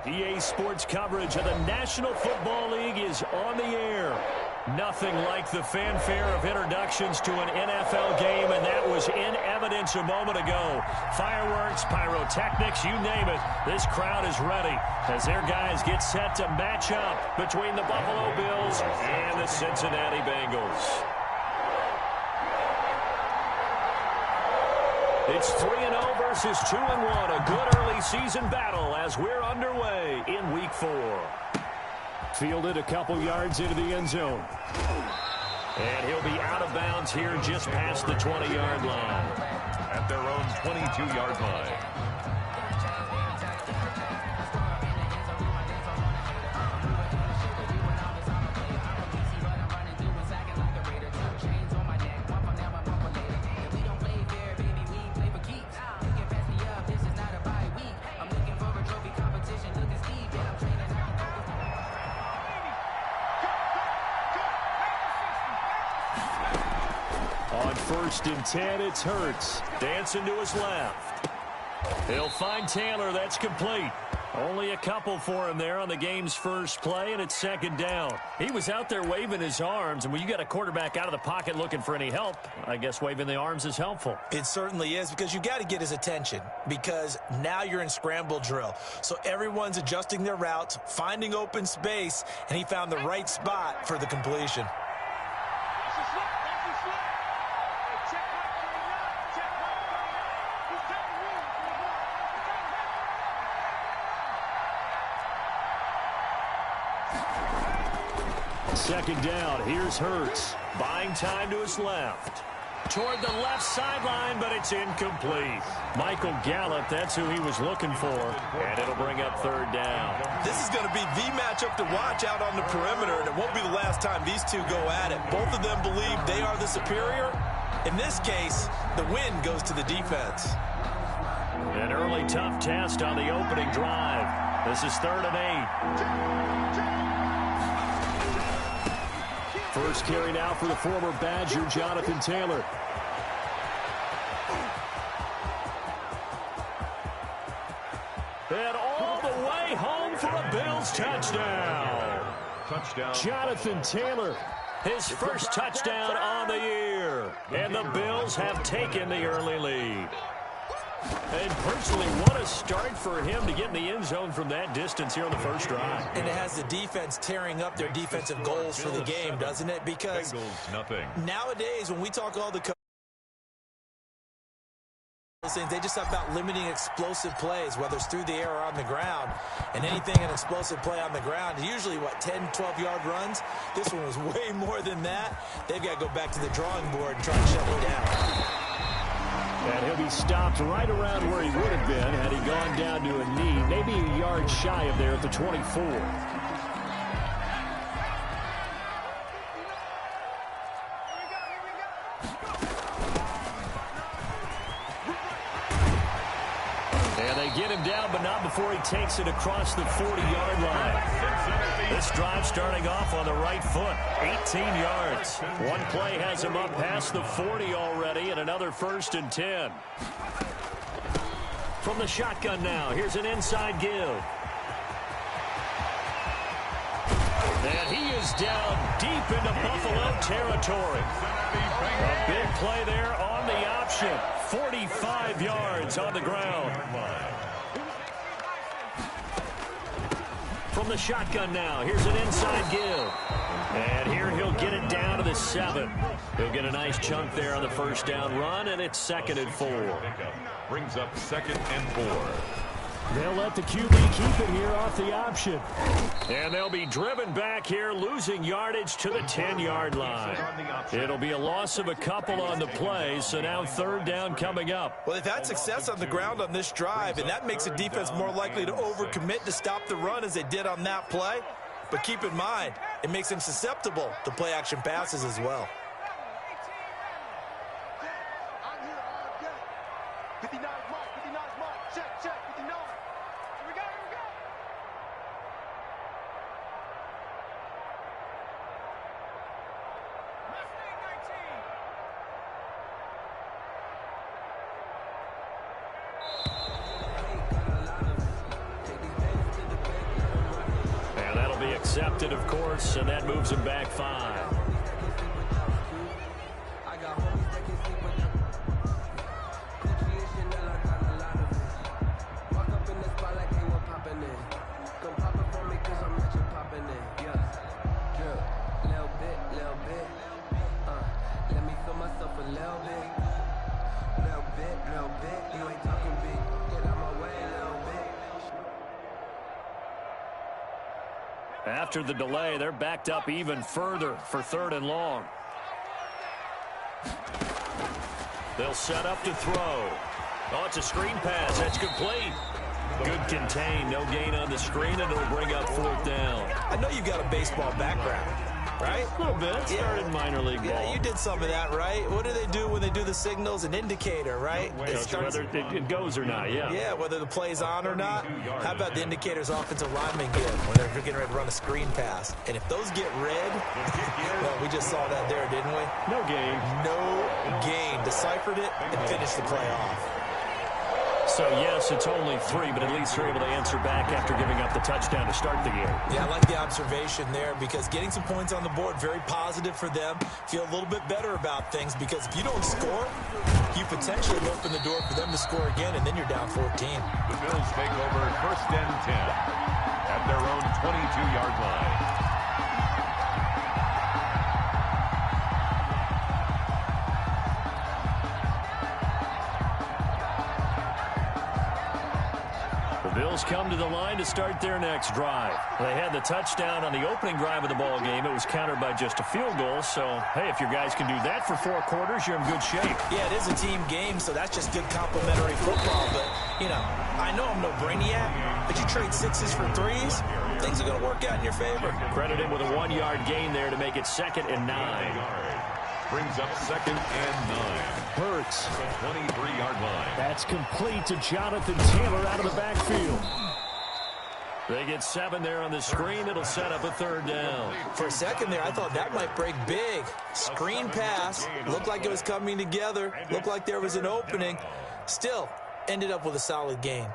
EA Sports coverage of the National Football League is on the air. Nothing like the fanfare of introductions to an NFL game, and that was in evidence a moment ago. Fireworks, pyrotechnics, you name it. This crowd is ready as their guys get set to match up between the Buffalo Bills and the Cincinnati Bengals. It's 3-0 versus 2-1, a good early season battle as we're underway in Week 4. Fielded a couple yards into the end zone. And he'll be out of bounds here just past the 20-yard line. At their own 22-yard line. First and 10, it's Hurts. Dancing to his left. He'll find Taylor. That's complete. Only a couple for him there on the game's first play, and it's second down. He was out there waving his arms, and when you got a quarterback out of the pocket looking for any help, I guess waving the arms is helpful. It certainly is, because you got to get his attention, because now you're in scramble drill. So everyone's adjusting their routes, finding open space, and he found the right spot for the completion. Second down, here's Hurts. Buying time to his left. Toward the left sideline, but it's incomplete. Michael Gallup, that's who he was looking for, and it'll bring up third down. This is going to be the matchup to watch out on the perimeter, and it won't be the last time these two go at it. Both of them believe they are the superior. In this case, the win goes to the defense. An early tough test on the opening drive. This is 3rd and 8. First carry now for the former Badger, Jonathan Taylor. And all the way home for a Bills touchdown. Jonathan Taylor, his first touchdown on the year. And the Bills have taken the early lead. And personally, what a start for him to get in the end zone from that distance here on the first drive. And it has the defense tearing up their defensive goals for the game, doesn't it? Because nowadays, when we talk all the things, they just have about limiting explosive plays, whether it's through the air or on the ground. And anything an explosive play on the ground is usually, 10, 12-yard runs? This one was way more than that. They've got to go back to the drawing board and try and shut it down. And he'll be stopped right around where he would have been had he gone down to a knee, maybe a yard shy of there at the 24. And they get him down, but not before he takes it across the 40-yard line. This drive starting off on the right foot, 18 yards. One play has him up past the 40 already, and another 1st and 10. From the shotgun now, here's an inside give. And he is down deep into Buffalo territory. A big play there on the option. 45 yards on the ground. From the shotgun now, here's an inside give. And here he'll get it down to the 7. He'll get a nice chunk there on the first down run, and it's 2nd and 4. Brings up 2nd and 4. They'll let the QB keep it here off the option. And they'll be driven back here, losing yardage to the 10-yard line. It'll be a loss of a couple on the play, so now 3rd down coming up. Well, they've had success on the ground on this drive, and that makes the defense more likely to overcommit to stop the run as they did on that play. But keep in mind, it makes them susceptible to play-action passes as well. 59 mark, 59 mark, check, 59. Here we go, here we go. Mustang 19. intercepted, of course, and that moves him back 5. After the delay, they're backed up even further for 3rd and long. They'll set up to throw. Oh, it's a screen pass. That's complete. Good contain. No gain on the screen, and it'll bring up 4th down. I know you've got a baseball background, right? A little bit. Started minor league ball. Yeah, you did some of that, right? What do they do when they do the signals? An indicator, right? Whether it goes or not, yeah. Yeah, whether the play's on or not. How about the indicators offensive linemen get when they're getting ready to run a screen pass? And if those get red, well, we just saw that there, didn't we? No gain. No gain. Deciphered it and finished the play off. So, yes, it's only 3, but at least they're able to answer back after giving up the touchdown to start the game. Yeah, I like the observation there because getting some points on the board, very positive for them. Feel a little bit better about things because if you don't score, you potentially open the door for them to score again, and then you're down 14. The Bills take over 1st and 10 at their own 22-yard line. Bills come to the line to start their next drive. They had the touchdown on the opening drive of the ball game. It was countered by just a field goal. So, hey, if your guys can do that for 4 quarters, you're in good shape. Yeah, it is a team game, so that's just good complimentary football. But, you know, I know I'm no brainiac, but you trade 6s for 3s, things are going to work out in your favor. Credited with a 1-yard gain there to make it 2nd and 9. Brings up 2nd and 9. Hurts. 23-yard line. That's complete to Jonathan Taylor out of the backfield. They get 7 there on the screen. It'll set up a 3rd down. For a second there, I thought that might break big. Screen pass. Looked like it was coming together. Looked like there was an opening. Still, ended up with a solid gain.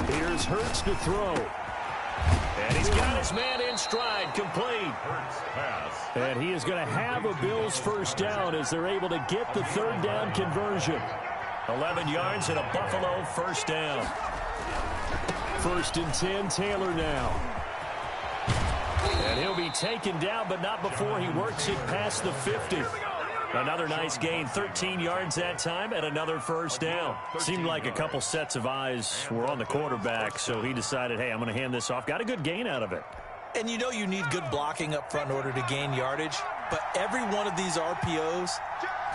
Here's Hurts to throw. And he's got his man in stride, complete. Hurts pass. And he is going to have a Bills 1st down as they're able to get the 3rd down conversion. 11 yards and a Buffalo 1st down. 1st and 10, Taylor now. And he'll be taken down, but not before he works it past the 50. Another nice gain, 13 yards that time, and another 1st down. Seemed like a couple sets of eyes were on the quarterback, so he decided, hey, I'm going to hand this off. Got a good gain out of it. And you know you need good blocking up front in order to gain yardage, but every one of these RPOs,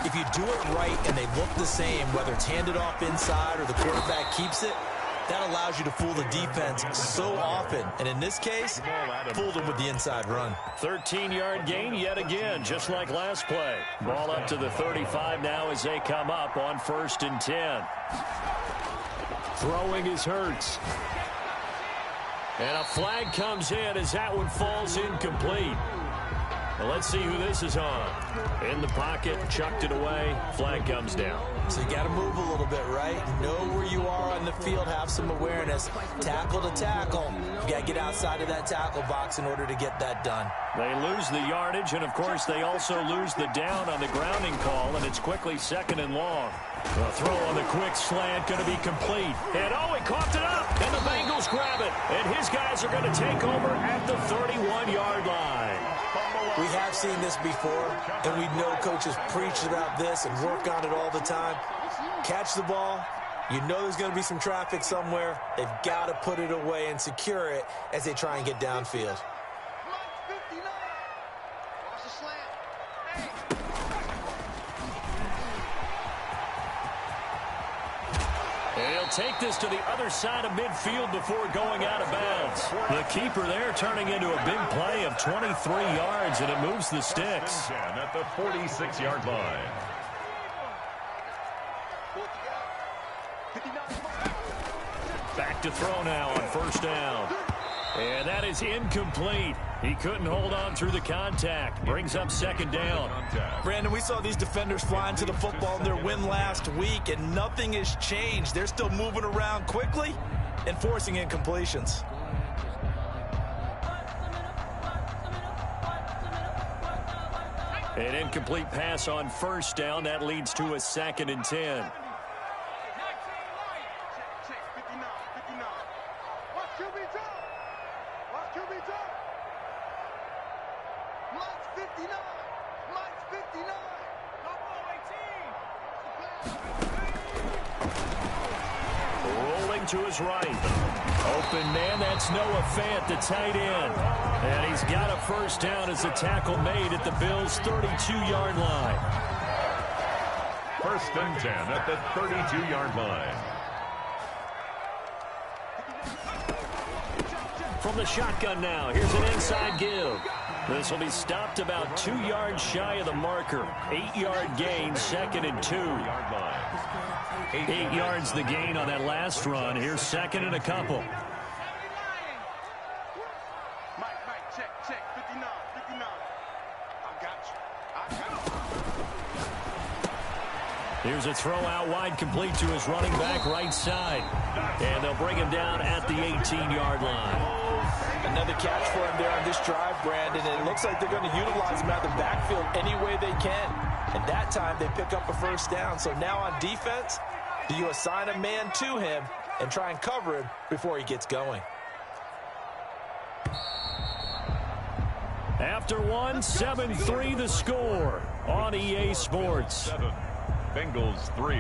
if you do it right and they look the same, whether it's handed off inside or the quarterback keeps it, that allows you to fool the defense so often. And in this case, fooled them with the inside run. 13-yard gain yet again, just like last play. Ball up to the 35 now as they come up on 1st and 10. Throwing is Hurts. And a flag comes in as that one falls incomplete. Well, let's see who this is on. In the pocket, chucked it away, flag comes down. So you got to move a little bit, right? Know where you are on the field, have some awareness. Tackle to tackle. You got to get outside of that tackle box in order to get that done. They lose the yardage, and, of course, they also lose the down on the grounding call, and it's quickly 2nd and long. The throw on the quick slant going to be complete. And, oh, he coughed it up, and the Bengals grab it. And his guys are going to take over at the 31-yard line. We have seen this before, and we know coaches preach about this and work on it all the time. Catch the ball. You know there's going to be some traffic somewhere. They've got to put it away and secure it as they try and get downfield. And he'll take this to the other side of midfield before going out of bounds. The keeper there turning into a big play of 23 yards, and it moves the sticks. At the 46-yard line. Back to throw now on 1st down. And that is incomplete. He couldn't hold on through the contact. Brings up second down. Brandon, we saw these defenders flying to the football in their win last week, and nothing has changed. They're still moving around quickly and forcing incompletions. An incomplete pass on first down. That leads to a 2nd and 10. Rolling to his right. Open man, that's Noah Fant, the tight end. And he's got a first down as the tackle made at the Bills' 32-yard line. 1st and 10 at the 32-yard line. From the shotgun now, here's an inside give. This will be stopped about 2 yards shy of the marker. 8-yard gain, 2nd and 2. 8 yards the gain on that last run. Here's 2nd and a couple. Here's a throw out wide, complete to his running back right side. And they'll bring him down at the 18-yard line. Another catch for him there on this drive, Brandon. And it looks like they're going to utilize him out of the backfield any way they can. And that time they pick up a first down. So now on defense, do you assign a man to him and try and cover him before he gets going? After one, 7-3 the score on EA Sports. 7, Bengals 3.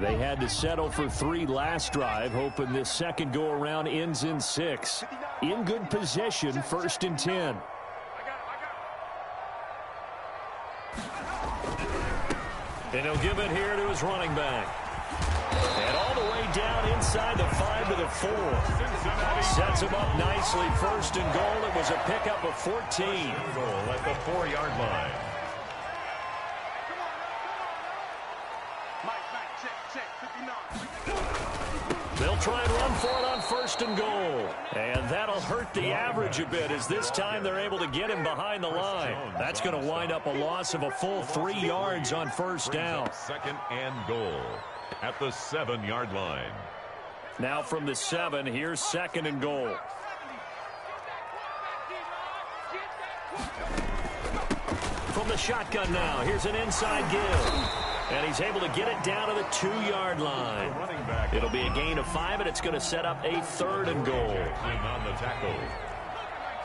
They had to settle for 3 last drive, hoping this second go-around ends in 6. In good position, 1st and 10. And he'll give it here to his running back. And all the way down inside the 5 to the 4. Sets him up nicely. 1st and goal. It was a pickup of 14. Goal at the 4-yard line. They'll try and run for it on 1st and goal. And that'll hurt the average a bit as this time they're able to get him behind the line. That's going to wind up a loss of a full 3 yards on 1st down. 2nd and goal at the 7-yard line. Now from the 7, here's 2nd and goal. From the shotgun now, here's an inside give. And he's able to get it down to the 2-yard line. It'll be a gain of 5, and it's going to set up a 3rd and goal. On the tackle.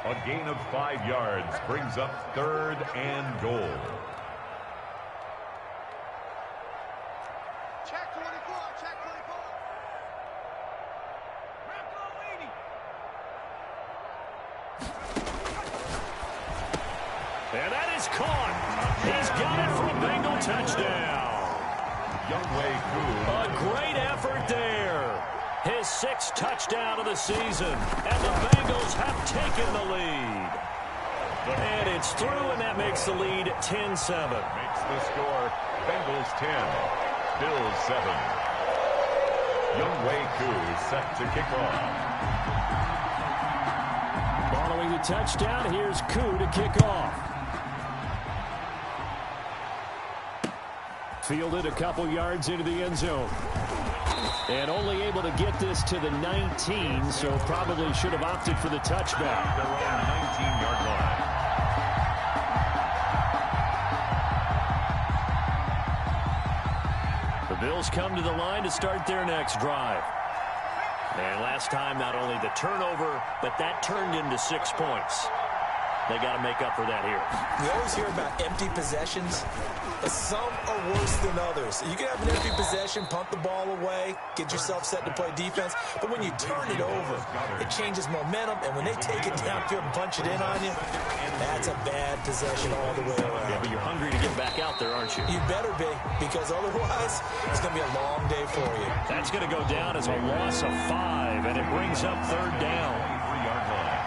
A gain of 5 yards brings up 3rd and goal. Check 24, check 24. And that is caught. He's got it for a Bengal touchdown. Youngway Koo. A great effort there. His 6th touchdown of the season. And the Bengals have taken the lead. And it's through, and that makes the lead 10-7. Makes the score Bengals 10, Bills 7. Youngway Koo set to kick off. Following the touchdown, here's Koo to kick off. Fielded a couple yards into the end zone. And only able to get this to the 19, so probably should have opted for the touchback. Their own 19-yard line. The Bills come to the line to start their next drive. And last time, not only the turnover, but that turned into 6 points. They got to make up for that here. We always hear about empty possessions, but some are worse than others. You can have an empty possession, punt the ball away, get yourself set to play defense, but when you turn it over, it changes momentum, and when they take it downfield and punch it in on you, that's a bad possession all the way around. Yeah, but you're hungry to get back out there, aren't you? You better be, because otherwise, it's going to be a long day for you. That's going to go down as a loss of 5, and it brings up 3rd down. 3-yard line.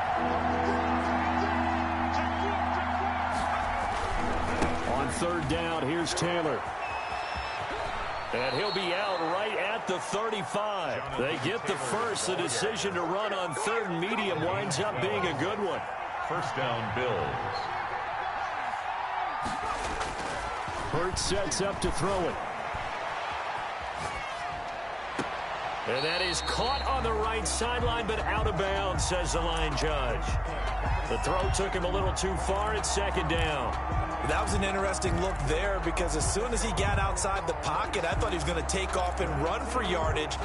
On 3rd down, here's Taylor. And he'll be out right at the 35. They get the first. The decision to run on 3rd and medium winds up being a good one. 1st down, Bills. Hurts sets up to throw it. And that is caught on the right sideline, but out of bounds, says the line judge. The throw took him a little too far. It's 2nd down. That was an interesting look there, because as soon as he got outside the pocket, I thought he was going to take off and run for yardage.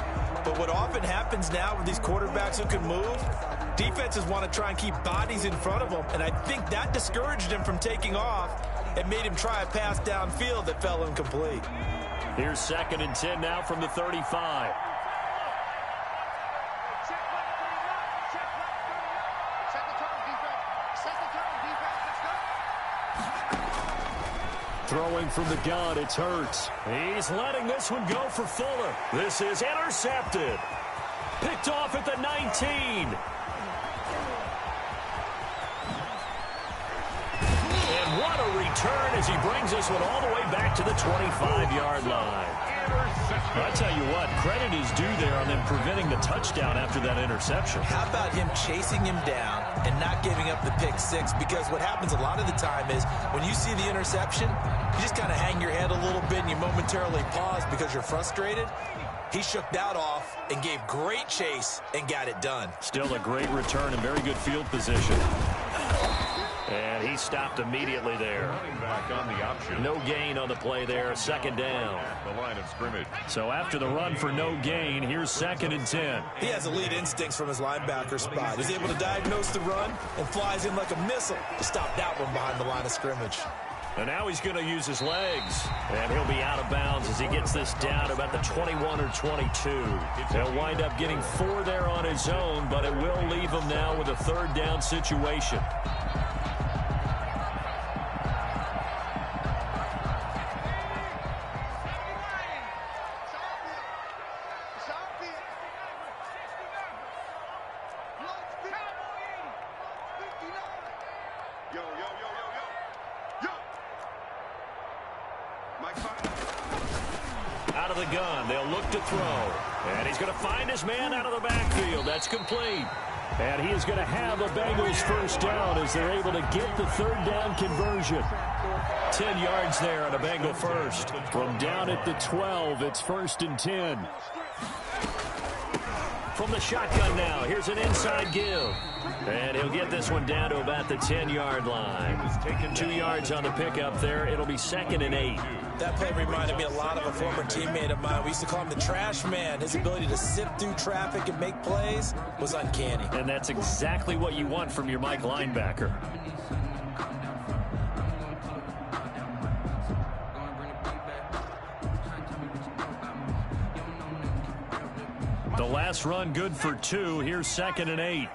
But what often happens now with these quarterbacks who can move, defenses want to try and keep bodies in front of them, and I think that discouraged him from taking off and made him try a pass downfield that fell incomplete. Here's 2nd and 10 now from the 35. Throwing from the gun, it's Hurts. He's letting this one go for Fuller. This is intercepted. Picked off at the 19. And what a return as he brings this one all the way back to the 25-yard line. I tell you what, credit is due there on them preventing the touchdown after that interception. How about him chasing him down and not giving up the pick 6? Because what happens a lot of the time is when you see the interception, you just kind of hang your head a little bit and you momentarily pause because you're frustrated. He shook that off and gave great chase and got it done. Still a great return and very good field position. And he stopped immediately there. Running back on the option. No gain on the play there, 2nd down. The line of scrimmage. So after the run for no gain, here's 2nd and 10. He has elite instincts from his linebacker spot. He's able to diagnose the run and flies in like a missile to stop that one behind the line of scrimmage. And now he's going to use his legs. And he'll be out of bounds as he gets this down to about the 21 or 22. He'll wind up getting 4 there on his own, but it will leave him now with a 3rd down situation. Out of the gun, they'll look to throw. And he's going to find his man out of the backfield. That's complete. And he is going to have the Bengals 1st down as they're able to get the 3rd down conversion. 10 yards there on a Bengal first. From down at the 12, it's 1st and 10. From the shotgun now, here's an inside give. And he'll get this one down to about the 10-yard line. 2 yards on the pickup there. It'll be 2nd and 8. That play reminded me a lot of a former teammate of mine. We used to call him the trash man. His ability to sift through traffic and make plays was uncanny. And that's exactly what you want from your Mike linebacker. The last run good for 2. Here's 2nd and 8.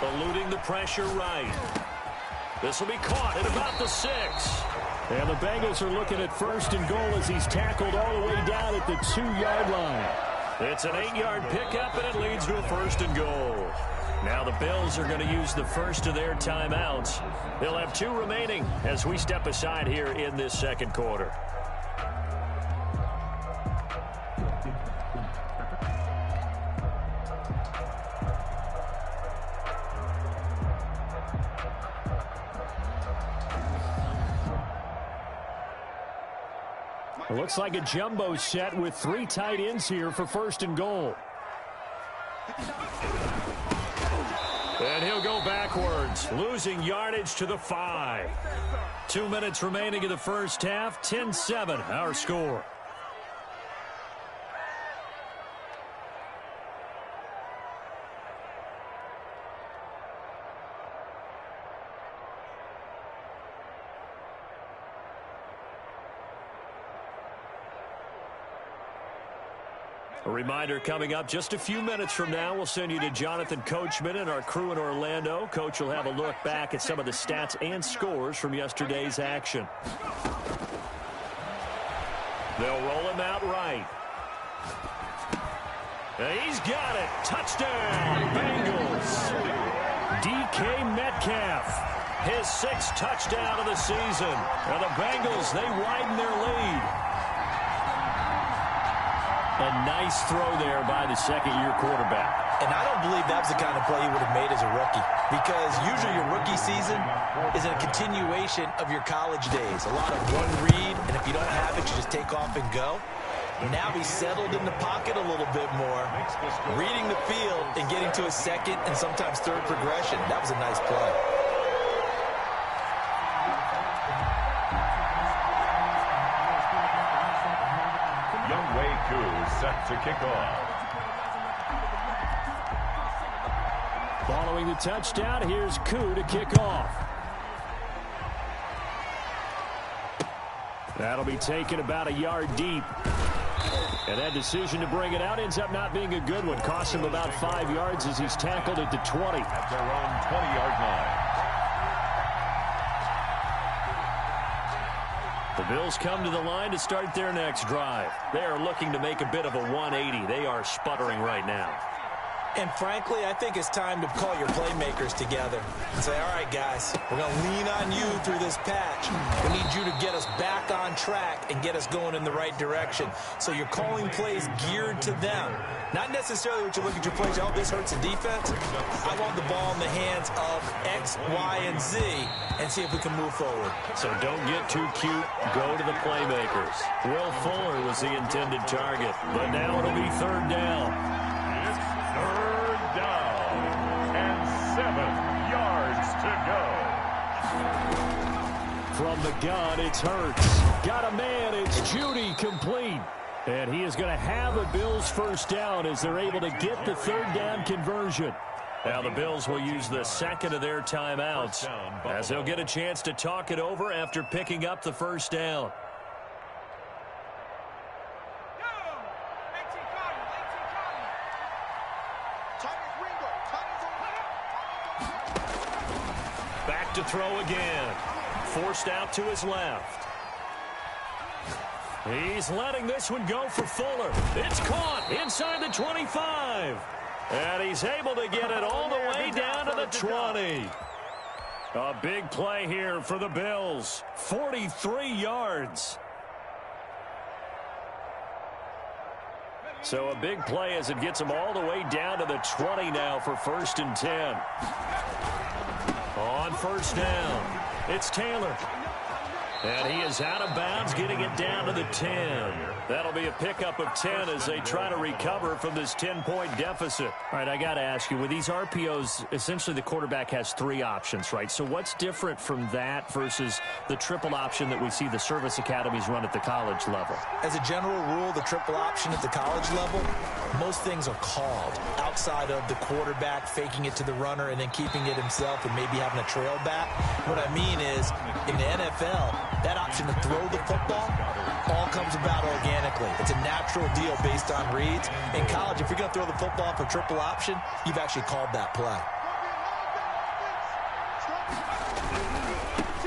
Eluding the pressure right. This will be caught at about the 6. And the Bengals are looking at 1st and goal as he's tackled all the way down at the 2-yard line. It's an 8-yard pickup, and it leads to a 1st and goal. Now the Bills are going to use the first of their timeouts. They'll have 2 remaining as we step aside here in this 2nd quarter. It looks like a jumbo set with 3 tight ends here for 1st and goal. And he'll go backwards, losing yardage to the 5. 2 minutes remaining in the first half, 10-7, our score. A reminder coming up just a few minutes from now, we'll send you to Jonathan Coachman and our crew in Orlando. Coach will have a look back at some of the stats and scores from yesterday's action. They'll roll him out right. And he's got it. Touchdown, Bengals. DK Metcalf. His 6th touchdown of the season. And the Bengals, they widen their lead. A nice throw there by the second-year quarterback. And I don't believe that was the kind of play he would have made as a rookie, because usually your rookie season is a continuation of your college days. A lot of one read, and if you don't have it, you just take off and go. Now he's settled in the pocket a little bit more, reading the field and getting to a second and sometimes third progression. That was a nice play. Set to kick off. Following the touchdown, here's Koo to kick off. That'll be taken about a yard deep. And that decision to bring it out ends up not being a good one. Costs him about 5 yards as he's tackled at the 20. At their own 20-yard line. The Bills come to the line to start their next drive. They are looking to make a bit of a 180. They are sputtering right now. And frankly, I think it's time to call your playmakers together and say, all right, guys, we're going to lean on you through this patch. We need you to get us back on track and get us going in the right direction. So you're calling plays geared to them. Not necessarily what you look at your plays, oh, this hurts the defense. I want the ball in the hands of X, Y, and Z and see if we can move forward. So don't get too cute. Go to the playmakers. Will Fuller was the intended target, but now it'll be 3rd down. It's 3rd down and 7 yards to go. From the gun, it's Hurts. Got a man, it's Judy, complete. And he is going to have a Bills 1st down as they're able to get the 3rd down conversion. Now the Bills will use the 2nd of their timeouts as they'll get a chance to talk it over after picking up the 1st down. Back to throw again. Forced out to his left. He's letting this one go for Fuller. It's caught inside the 25. And he's able to get it all the way down to the 20. A big play here for the Bills. 43 yards. So a big play as it gets them all the way down to the 20 now for 1st and 10. On 1st down, it's Taylor. And he is out of bounds, getting it down to the 10. That'll be a pickup of 10 as they try to recover from this 10-point deficit. All right, I got to ask you, with these RPOs, essentially the quarterback has 3 options, right? So what's different from that versus the triple option that we see the service academies run at the college level? As a general rule, the triple option at the college level, most things are called outside of the quarterback faking it to the runner and then keeping it himself and maybe having a trail back. What I mean is, in the NFL, that option to throw the football all comes about organically. It's a natural deal based on reads. In college, if you're going to throw the football for triple option, you've actually called that play.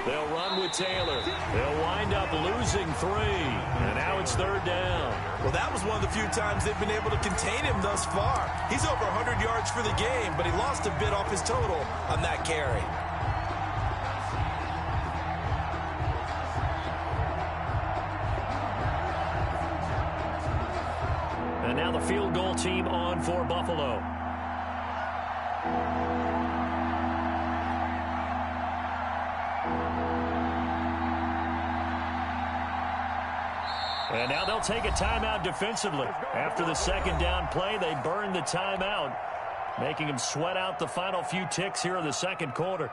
They'll run with Taylor. They'll wind up losing 3. And now it's 3rd down. Well, that was one of the few times they've been able to contain him thus far. He's over 100 yards for the game, but he lost a bit off his total on that carry. And now the field goal team on for Buffalo. And now they'll take a timeout defensively. After the 2nd down play, they burn the timeout, making them sweat out the final few ticks here in the 2nd quarter.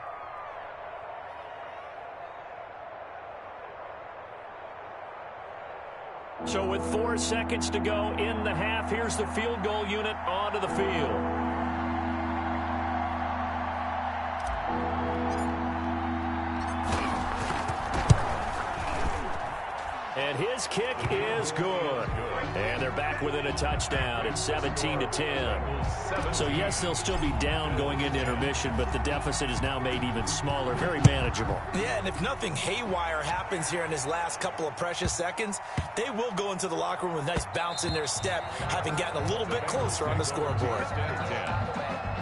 So with 4 seconds to go in the half, here's the field goal unit onto the field. And his kick is good. And they're back within a touchdown. It's 17-10. So, yes, they'll still be down going into intermission, but the deficit is now made even smaller. Very manageable. Yeah, and if nothing haywire happens here in his last couple of precious seconds, they will go into the locker room with a nice bounce in their step, having gotten a little bit closer on the scoreboard.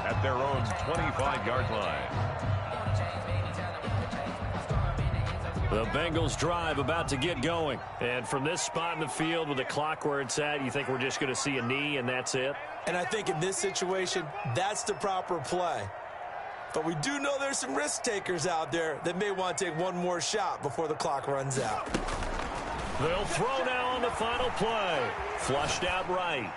At their own 25-yard line. The Bengals drive about to get going. And from this spot in the field with the clock where it's at, you think we're just going to see a knee and that's it? And I think in this situation, that's the proper play. But we do know there's some risk takers out there that may want to take one more shot before the clock runs out. They'll throw now on the final play. Flushed out right.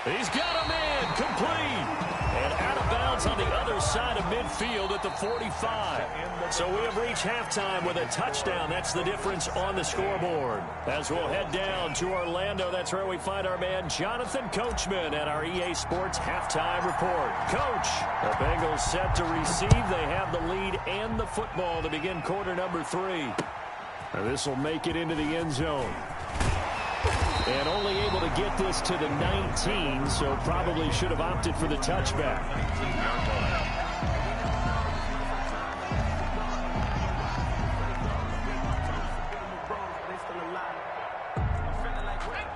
He's got a man complete. And out of bounds on the other side of midfield at the 45. So we have reached halftime with a touchdown. That's the difference on the scoreboard. As we'll head down to Orlando, that's where we find our man Jonathan Coachman at our EA Sports Halftime Report. Coach, the Bengals set to receive. They have the lead and the football to begin quarter number 3. And this will make it into the end zone. And only able to get this to the 19, so probably should have opted for the touchback.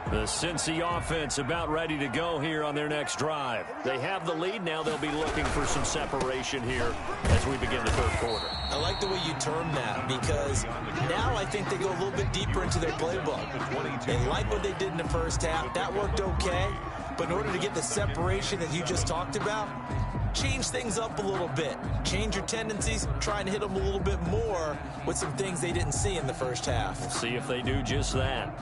The Cincy offense about ready to go here on their next drive. They have the lead. Now they'll be looking for some separation here as we begin the third quarter. I like the way you term that because now I think they go a little bit deeper into their playbook. They like what they did in the first half. That worked okay. But in order to get the separation that you just talked about, change things up a little bit. Change your tendencies. Try and hit them a little bit more with some things they didn't see in the first half. We'll see if they do just that.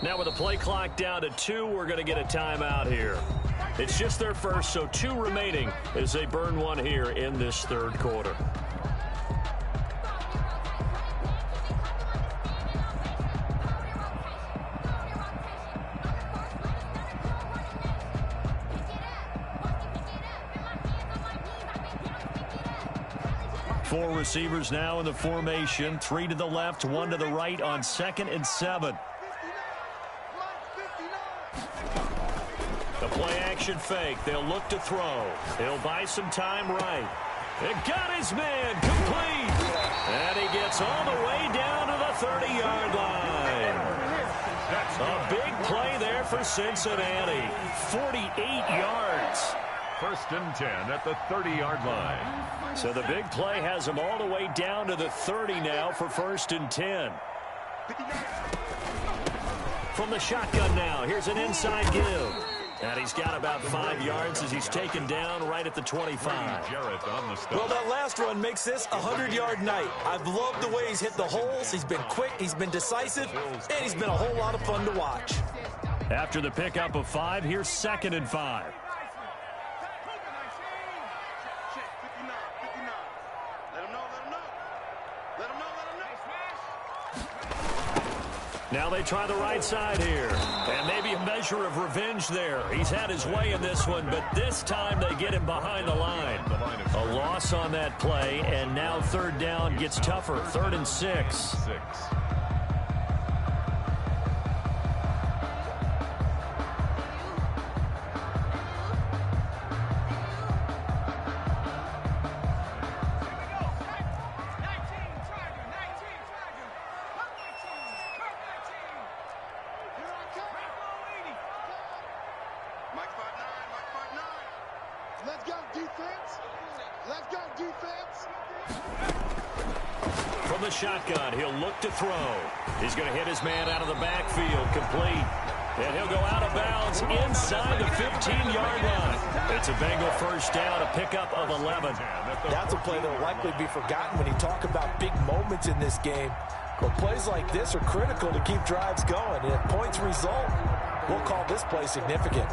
Now with the play clock down to 2, we're going to get a timeout here. It's just their first, so 2 remaining as they burn one here in this third quarter. Four receivers now in the formation. 3 to the left, 1 to the right on 2nd and 7. The play-action fake. They'll look to throw. He'll buy some time right. It got his man complete. And he gets all the way down to the 30-yard line. A big play there for Cincinnati. 48 yards. 1st and 10 at the 30-yard line. So the big play has him all the way down to the 30 now for 1st and 10. From the shotgun now, here's an inside give. And he's got about 5 yards as he's taken down right at the 25. Well, that last run makes this a 100-yard night. I've loved the way he's hit the holes. He's been quick, he's been decisive, and he's been a whole lot of fun to watch. After the pickup of 5, here's 2nd and 5. Now they try the right side here. And maybe a measure of revenge there. He's had his way in this one, but this time they get him behind the line. A loss on that play, and now 3rd down gets tougher. 3rd and 6. From the shotgun, he'll look to throw. He's going to hit his man out of the backfield, complete. And he'll go out of bounds inside the 15-yard line. It's a Bengal 1st down, a pickup of 11. That's a play that will likely be forgotten when you talk about big moments in this game. But plays like this are critical to keep drives going. And if points result, we'll call this play significant.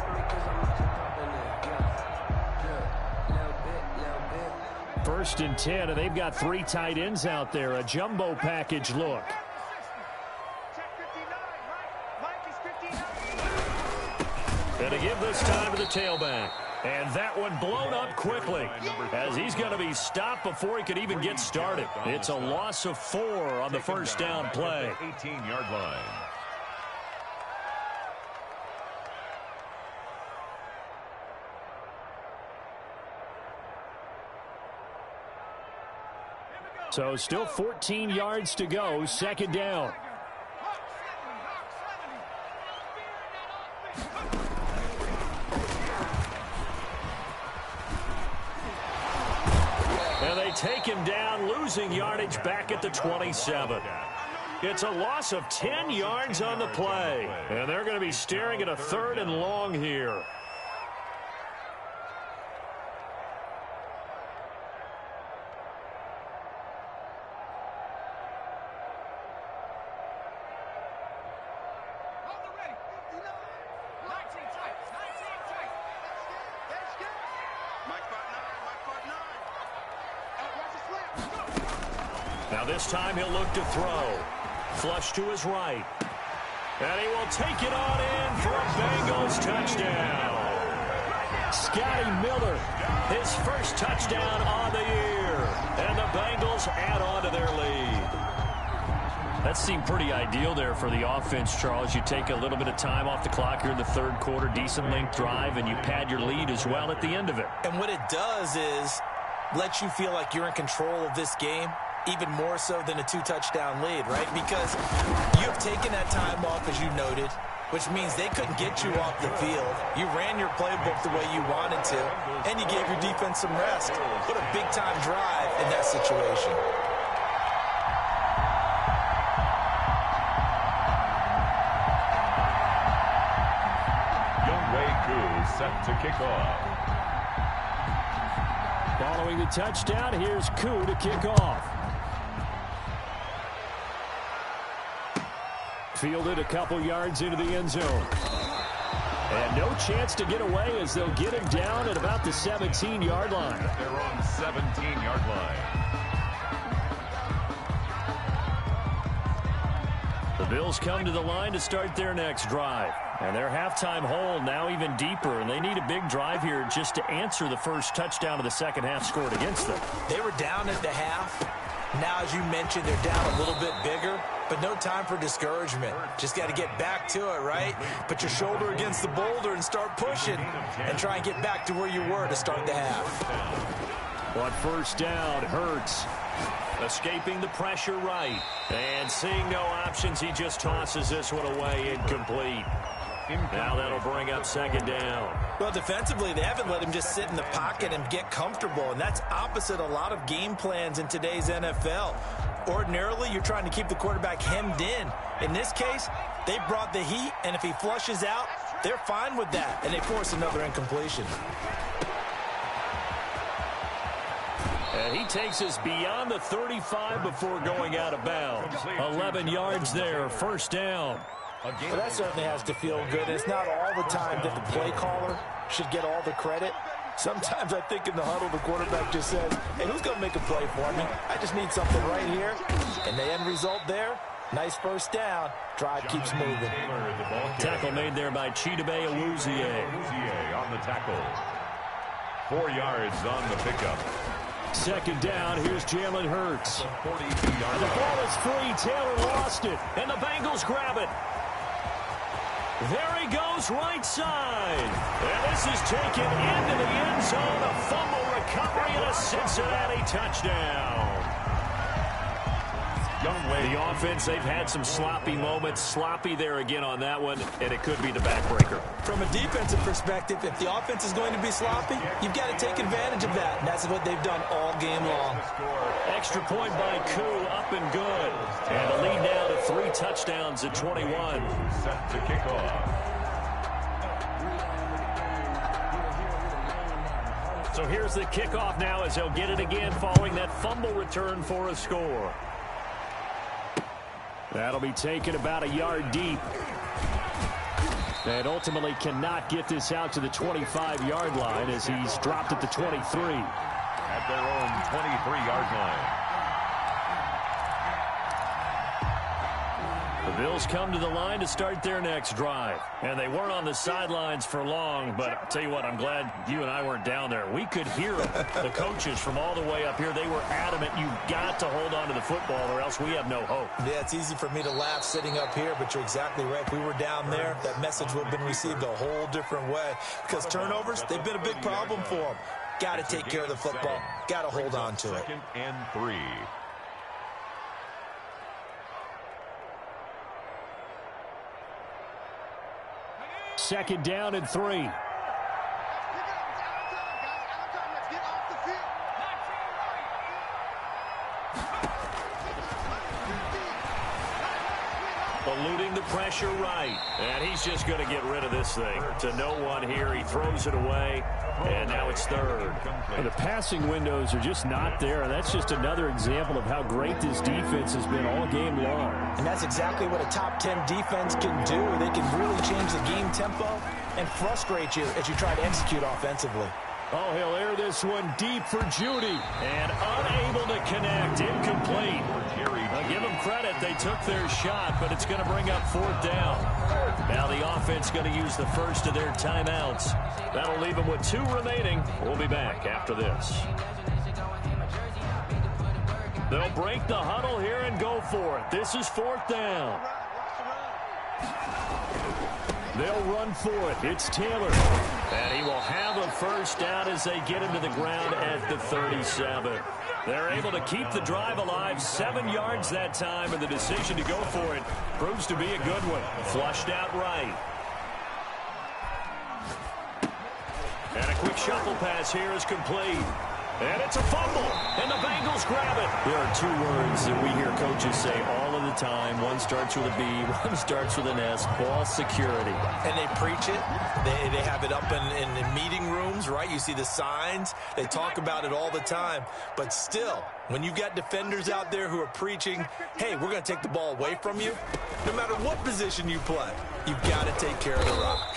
1st and 10, and they've got 3 tight ends out there. A jumbo package look. Check 59, Mike is 59. And to give this time to the tailback. And that one blown up quickly as he's going to be stopped before he could even get started. It's a loss of 4 on the first down play. 18-yard line. So still 14 yards to go, 2nd down. And they take him down, losing yardage back at the 27. It's a loss of 10 yards on the play. And they're going to be staring at a 3rd and long here. Now this time he'll look to throw. Flush to his right. And he will take it on in for a Bengals touchdown. Scotty Miller, his first touchdown on the year. And the Bengals add on to their lead. That seemed pretty ideal there for the offense, Charles. You take a little bit of time off the clock here in the 3rd quarter, decent length drive, and you pad your lead as well at the end of it. And what it does is let you feel like you're in control of this game, even more so than a 2-touchdown lead, right? Because you've taken that time off, as you noted, which means they couldn't get you off the field. You ran your playbook the way you wanted to, and you gave your defense some rest. What a big-time drive in that situation. Set to kick off. Following the touchdown, here's Koo to kick off. Fielded a couple yards into the end zone. And no chance to get away as they'll get him down at about the 17-yard line. They're on 17-yard line. The Bills come to the line to start their next drive. And their halftime hole now even deeper, and they need a big drive here just to answer the first touchdown of the second half scored against them. They were down at the half. Now, as you mentioned, they're down a little bit bigger, but no time for discouragement. Just got to get back to it, right? Put your shoulder against the boulder and start pushing and try and get back to where you were to start the half. But first down, Hurts. Escaping the pressure right. And seeing no options, he just tosses this one away incomplete. Now that'll bring up 2nd down. Well, defensively, they haven't let him just sit in the pocket and get comfortable, and that's opposite a lot of game plans in today's NFL. Ordinarily, you're trying to keep the quarterback hemmed in. In this case, they brought the heat, and if he flushes out, they're fine with that, and they force another incompletion. And he takes us beyond the 35 before going out of bounds. 11 yards there, first down. Well, that certainly has to feel good. And it's not all the time that the play caller should get all the credit. Sometimes I think in the huddle, the quarterback just says, hey, who's going to make a play for me? I just need something right here. And the end result there, nice first down. Drive keeps moving. Tackle made there by Chidobe Awuzie. On the tackle. 4 yards on the pickup. 2nd down, here's Jalen Hurts. And the ball is free. Taylor lost it. And the Bengals grab it. There he goes, right side. And this is taken into the end zone. A fumble recovery and a Cincinnati touchdown. The offense, they've had some sloppy moments. Sloppy there again on that one, and it could be the backbreaker. From a defensive perspective, if the offense is going to be sloppy, you've got to take advantage of that. And that's what they've done all game long. Extra point by Koo, up and good. And the lead now to 3 touchdowns at 21. Set to kick off. So here's the kickoff now as they'll get it again following that fumble return for a score. That'll be taken about a yard deep. And ultimately cannot get this out to the 25-yard line as he's dropped at the 23. at their own 23-yard line. The Bills come to the line to start their next drive. And they weren't on the sidelines for long, but I'll tell you what, I'm glad you and I weren't down there. We could hear the coaches from all the way up here. They were adamant, you've got to hold on to the football or else we have no hope. Yeah, it's easy for me to laugh sitting up here, but you're exactly right. If we were down there, that message would have been received a whole different way. Because turnovers, they've been a big problem for them. Got to take care of the football. Got to hold on to it. 2nd and 3. Second down and 3. Eluding the pressure right. And he's just going to get rid of this thing. To no one here. He throws it away. And now it's 3rd. And the passing windows are just not there. And that's just another example of how great this defense has been all game long. And that's exactly what a top 10 defense can do. They can really change the game tempo and frustrate you as you try to execute offensively. Oh, he'll air this one deep for Judy. And unable to connect. Incomplete. Now, give them credit. They took their shot, but it's going to bring up 4th down. Now the offense going to use the first of their timeouts. That'll leave them with 2 remaining. We'll be back after this. They'll break the huddle here and go for it. This is 4th down. They'll run for it. It's Taylor. And he will have a first down as they get him to the ground at the 37. They're able to keep the drive alive. 7 yards that time, and the decision to go for it proves to be a good one. Flushed out right. And a quick shuffle pass here is complete. And it's a fumble, and the Bengals grab it. There are 2 words that we hear coaches say all of the time. One starts with a B, one starts with an S, ball security. And they preach it. They have it up in meeting rooms, right? You see the signs. They talk about it all the time. But still, when you've got defenders out there who are preaching, hey, we're going to take the ball away from you, no matter what position you play, you've got to take care of the rock.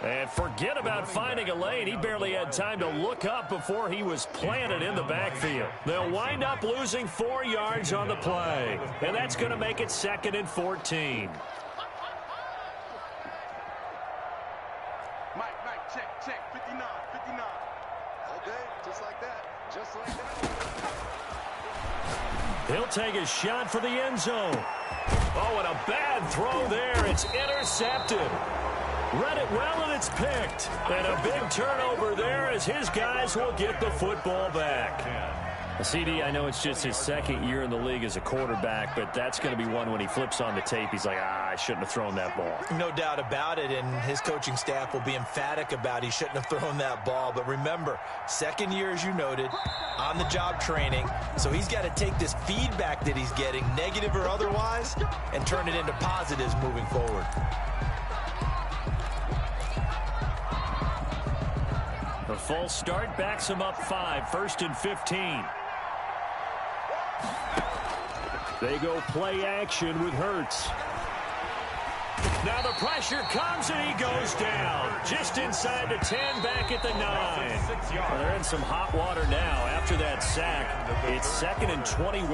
And forget about finding a lane. He barely had time to look up before he was planted in the backfield. They'll wind up losing 4 yards on the play. And that's going to make it 2nd and 14. Mike, check, 59. Okay, just like that. He'll take a shot for the end zone. Oh, and a bad throw there. It's intercepted. Read it well, and it's picked. And a big turnover there as his guys will get the football back. CD, I know it's just his 2nd year in the league as a quarterback, but that's going to be one when he flips on the tape. He's like, I shouldn't have thrown that ball. No doubt about it, and his coaching staff will be emphatic about he shouldn't have thrown that ball. But remember, 2nd year, as you noted, on-the-job training. So he's got to take this feedback that he's getting, negative or otherwise, and turn it into positives moving forward. The false start backs him up 5, 1st and 15. They go play action with Hurts. Now the pressure comes and he goes down. Just inside the 10, back at the 9. Well, they're in some hot water now after that sack. It's 2nd and 21.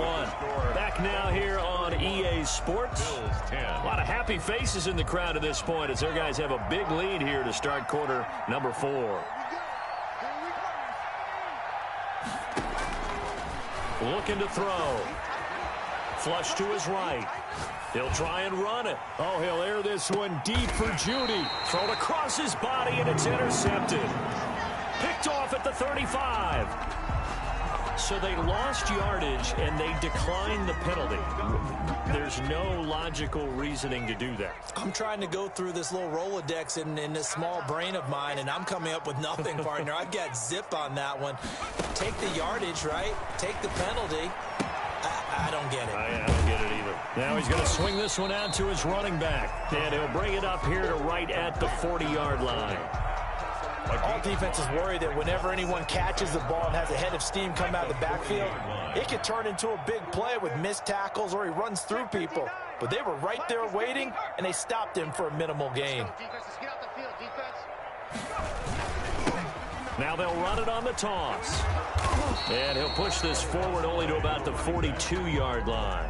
Back now here on EA Sports. A lot of happy faces in the crowd at this point as their guys have a big lead here to start quarter number 4. Looking to throw. Flush to his right. He'll try and run it. Oh, he'll air this one deep for Judy. Thrown across his body, and it's intercepted. Picked off at the 35. So they lost yardage, and they declined the penalty. There's no logical reasoning to do that. I'm trying to go through this little Rolodex in this small brain of mine, and I'm coming up with nothing, partner. I've got zip on that one. Take the yardage, right? Take the penalty. I don't get it. I don't get it either. Now he's going to swing this one out to his running back. And he'll bring it up here to right at the 40-yard line. All defenses worry that whenever anyone catches the ball and has a head of steam come out of the backfield, it could turn into a big play with missed tackles or he runs through people. But they were right there waiting, and they stopped him for a minimal gain. Now they'll run it on the toss. And he'll push this forward only to about the 42-yard line.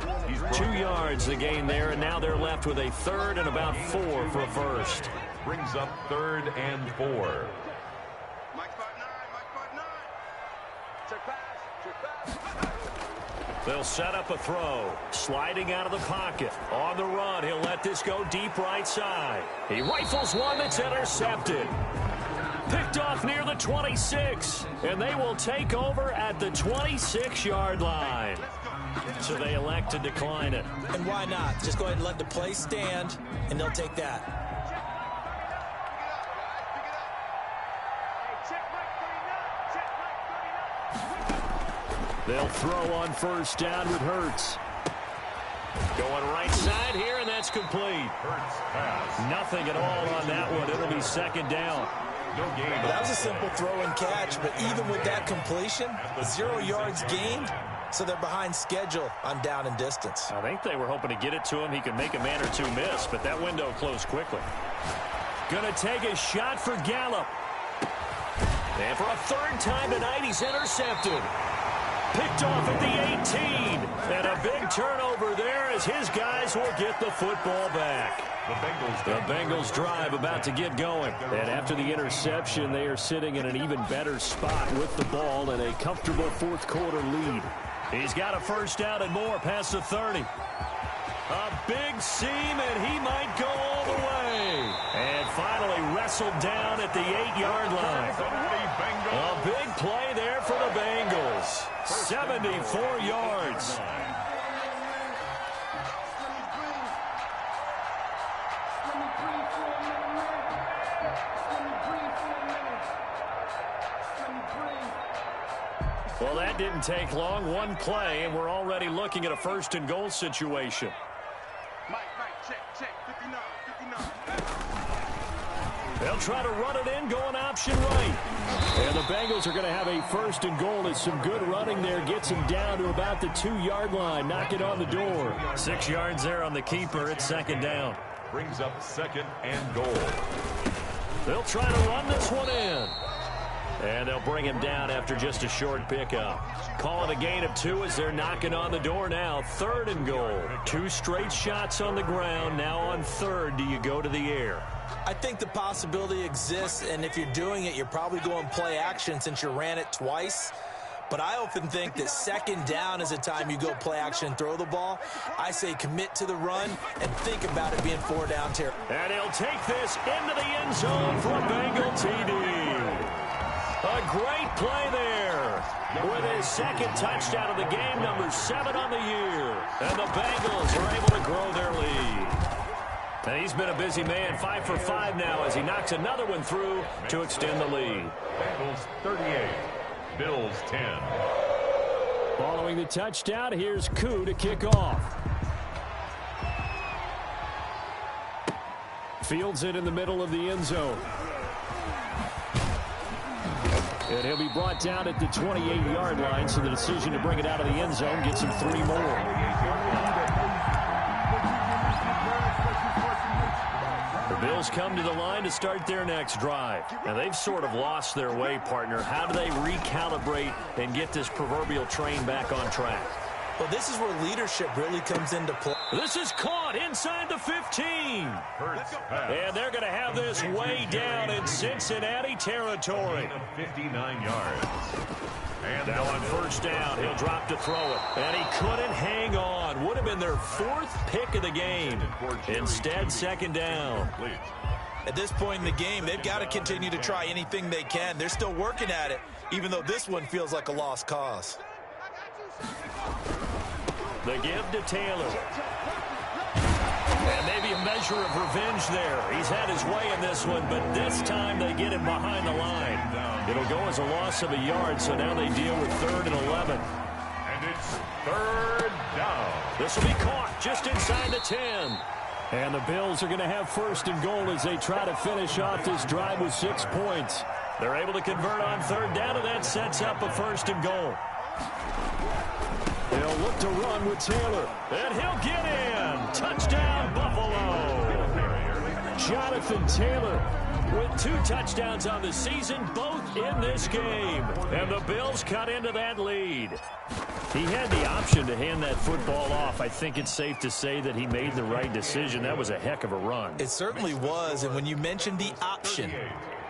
2 yards the gain there, and now they're left with a third and about 4 for a first. Brings up 3rd and 4. Mike 5-9. Check pass. They'll set up a throw. Sliding out of the pocket. On the run, he'll let this go deep right side. He rifles one that's intercepted. Picked off near the 26. And they will take over at the 26-yard line. So they elect to decline it. And why not? Just go ahead and let the play stand, and they'll take that. They'll throw on first down with Hurts. Going right side here, and that's complete. Hurts pass. Nothing at all on that one. It'll be second down. No gain. That was a simple throw and catch, but even with that completion, 0 yards gained, so they're behind schedule on down and distance. I think they were hoping to get it to him. He could make a man or two miss, but that window closed quickly. Gonna take a shot for Gallup. And for a third time tonight, he's intercepted. Picked off at the 18. And a big turnover there as his guys will get the football back. The Bengals drive about to get going. And after the interception, they are sitting in an even better spot with the ball and a comfortable fourth quarter lead. He's got a first down and more past the 30. A big seam, and he might go all the way. And finally wrestled down at the 8-yard line. A big play there for the Bengals. 74 yards. Well, that didn't take long. One play, and we're already looking at a first and goal situation. Mike, check. 59. They'll try to run it in, going option right. And the Bengals are going to have a first and goal as some good running there gets him down to about the 2-yard line. Knock it on the door. 6 yards there on the keeper. It's second down. Brings up 2nd and goal. They'll try to run this one in. And they'll bring him down after just a short pickup. Call it a gain of 2 as they're knocking on the door now. 3rd and goal. 2 straight shots on the ground. Now on 3rd, do you go to the air? I think the possibility exists, and if you're doing it, you're probably going play action since you ran it twice. But I often think that second down is a time you go play action and throw the ball. I say commit to the run and think about it being 4 down territory. And he'll take this into the end zone for a Bengal TD. A great play there with his 2nd touchdown of the game, number 7 on the year. And the Bengals are able to grow their lead. And he's been a busy man, 5 for 5 now as he knocks another one through to extend the lead. Bengals 38, Bills 10. Following the touchdown, here's Koo to kick off. Fields it in the middle of the end zone. And he'll be brought down at the 28-yard line, so the decision to bring it out of the end zone gets him 3 more. The Bills come to the line to start their next drive. Now, they've sort of lost their way, partner. How do they recalibrate and get this proverbial train back on track? Well, this is where leadership really comes into play. This is caught inside the 15. And they're going to have this way down in Cincinnati territory. 59 yards. And now on first down, he'll drop to throw it. And he couldn't hang on. Would have been their 4th pick of the game. Instead, second down. At this point in the game, they've got to continue to try anything they can. They're still working at it, even though this one feels like a lost cause. The give to Taylor. And maybe a measure of revenge there. He's had his way in this one, but this time they get him behind the line. It'll go as a loss of a yard, so now they deal with 3rd and 11. And it's 3rd down. This will be caught just inside the 10. And the Bills are going to have first and goal as they try to finish off this drive with 6 points. They're able to convert on 3rd down, and that sets up a first and goal. They'll look to run with Taylor, and he'll get in. Touchdown, Buffalo. Jonathan Taylor with 2 touchdowns on the season, both in this game. And the Bills cut into that lead. He had the option to hand that football off. I think it's safe to say that he made the right decision. That was a heck of a run. It certainly was, and when you mentioned the option,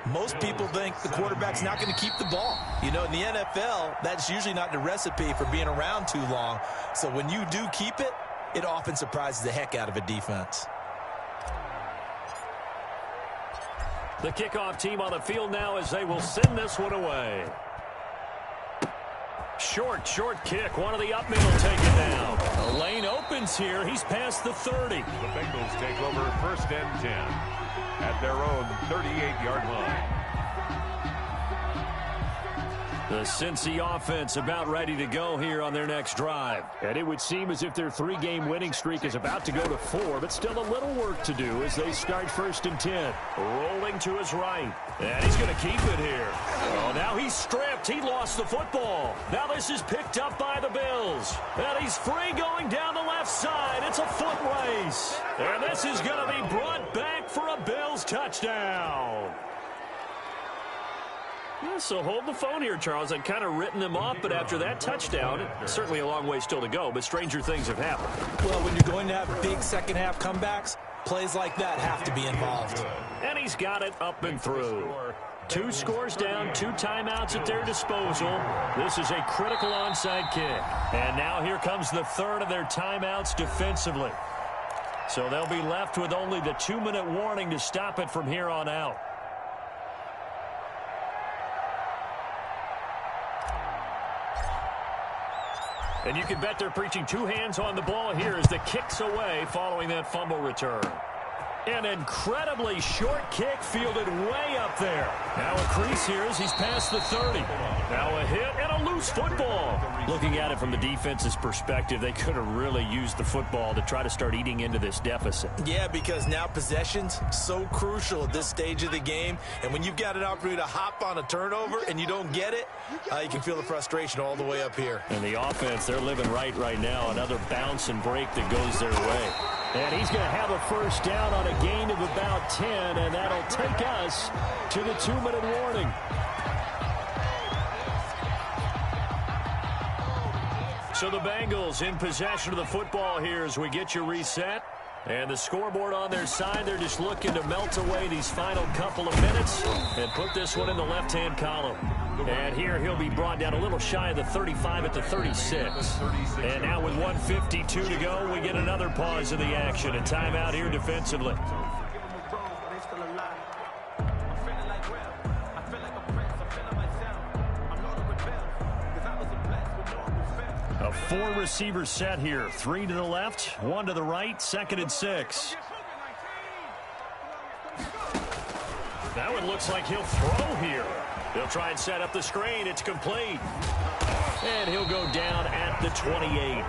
most people think the quarterback's not going to keep the ball. You know, in the NFL, that's usually not the recipe for being around too long. So when you do keep it, it often surprises the heck out of a defense. The kickoff team on the field now as they will send this one away. Short kick. One of the up middle take it down. The lane opens here. He's past the 30. The Bengals take over 1st and 10 at their own 38-yard line. The Cincy offense about ready to go here on their next drive. And it would seem as if their 3-game winning streak is about to go to 4, but still a little work to do as they start 1st and 10. Rolling to his right. And he's going to keep it here. Oh, now he's stripped. He lost the football. Now this is picked up by the Bills. And he's free going down the left side. It's a foot race. And this is going to be brought back for a Bills touchdown. Yeah, so hold the phone here, Charles. I'd kind of written them off, but after that touchdown, certainly a long way still to go, but stranger things have happened. Well, when you're going to have big second-half comebacks, plays like that have to be involved. And he's got it up and through. 2 scores down, 2 timeouts at their disposal. This is a critical onside kick. And now here comes the 3rd of their timeouts defensively. So they'll be left with only the 2-minute warning to stop it from here on out. And you can bet they're preaching 2 hands on the ball here as the kick's away following that fumble return. An incredibly short kick fielded way up there. Now a crease here as he's past the 30. Now a hit and a loose football. Looking at it from the defense's perspective, they could have really used the football to try to start eating into this deficit. Yeah, because now possession's so crucial at this stage of the game. And when you've got an opportunity to hop on a turnover and you don't get it, you can feel the frustration all the way up here. And the offense, they're living right now. Another bounce and break that goes their way. And he's going to have a first down on a gain of about 10, and that'll take us to the 2-minute warning. So the Bengals in possession of the football here as we get you reset. And the scoreboard on their side, they're just looking to melt away these final couple of minutes and put this one in the left-hand column. And here he'll be brought down a little shy of the 35 at the 36. And now with 1:52 to go, we get another pause in the action. A timeout here defensively. A 4-receiver set here. 3 to the left, 1 to the right, 2nd and 6. That one looks like he'll throw here. He'll try and set up the screen. It's complete. And he'll go down at the 28.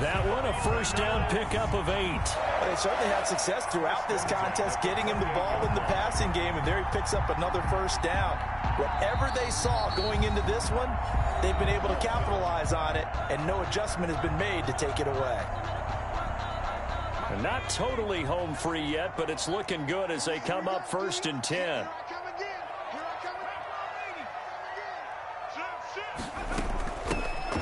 That one, a first down pickup of 8. They certainly had success throughout this contest, getting him the ball in the passing game, and there he picks up another first down. Whatever they saw going into this one, they've been able to capitalize on it, and no adjustment has been made to take it away. And not totally home free yet, but it's looking good as they come up 1st and 10.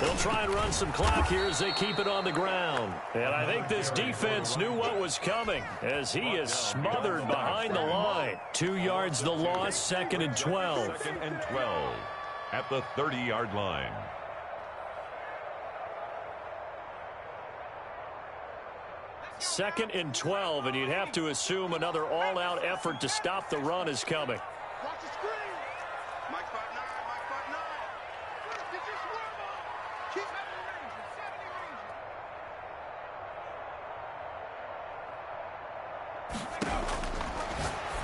They'll try and run some clock here as they keep it on the ground. And I think this defense knew what was coming as he is smothered behind the line. 2 yards the loss, 2nd and 12. 2nd and 12 at the 30-yard line. Second and 12, and you'd have to assume another all-out effort to stop the run is coming. Watch the screen. Mike 5'9", Mike 5'9". Get your swerve on. Keep having the range. It's 70 range.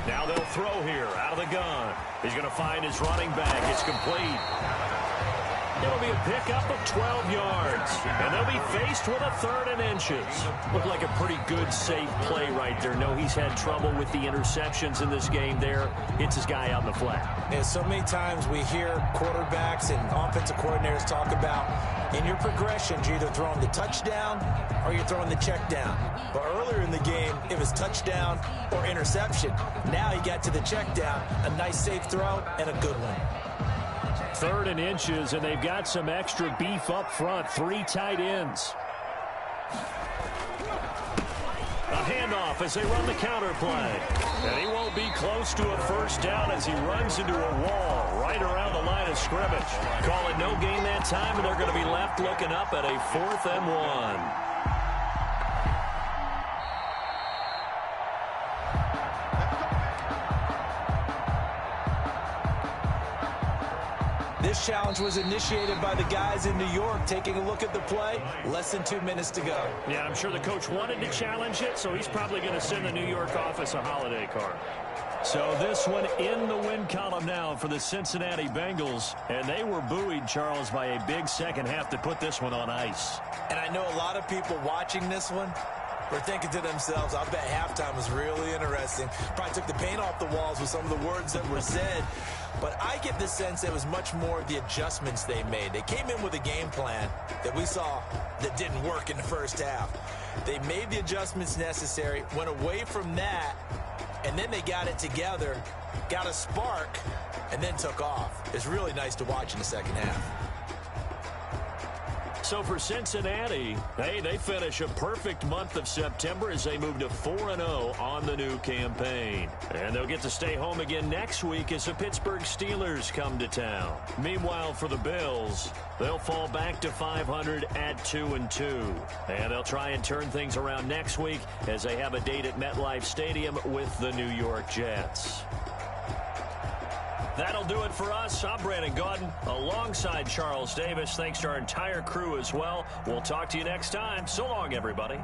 Now they'll throw here out of the gun. He's going to find his running back. It's complete. It'll be a pickup of 12 yards. And they'll be faced with a 3rd and inches. Looked like a pretty good, safe play right there. No, he's had trouble with the interceptions in this game there. Hits his guy out in the flat. And so many times we hear quarterbacks and offensive coordinators talk about in your progressions, you're either throwing the touchdown or you're throwing the check down. But earlier in the game, it was was touchdown or interception. Now he got to the check down, a nice safe throw, and a good one. 3rd and inches, and they've got some extra beef up front. 3 tight ends. A handoff as they run the counter play. And he won't be close to a first down as he runs into a wall right around the line of scrimmage. Call it no gain that time, and they're going to be left looking up at a 4th and 1. This challenge was initiated by the guys in New York taking a look at the play. Less than 2 minutes to go. Yeah, I'm sure the coach wanted to challenge it, so he's probably going to send the New York office a holiday card. So this one in the win column now for the Cincinnati Bengals. And they were buoyed, Charles, by a big second half to put this one on ice. And I know a lot of people watching this one were thinking to themselves, I bet halftime was really interesting. Probably took the paint off the walls with some of the words that were said. But I get the sense it was much more of the adjustments they made. They came in with a game plan that we saw that didn't work in the first half. They made the adjustments necessary, went away from that, and then they got it together, got a spark, and then took off. It's really nice to watch in the second half. So for Cincinnati, hey, they finish a perfect month of September as they move to 4-0 on the new campaign. And they'll get to stay home again next week as the Pittsburgh Steelers come to town. Meanwhile, for the Bills, they'll fall back to 500 at 2-2. And they'll try and turn things around next week as they have a date at MetLife Stadium with the New York Jets. That'll do it for us. I'm Brandon Gaudin alongside Charles Davis. Thanks to our entire crew as well. We'll talk to you next time. So long, everybody.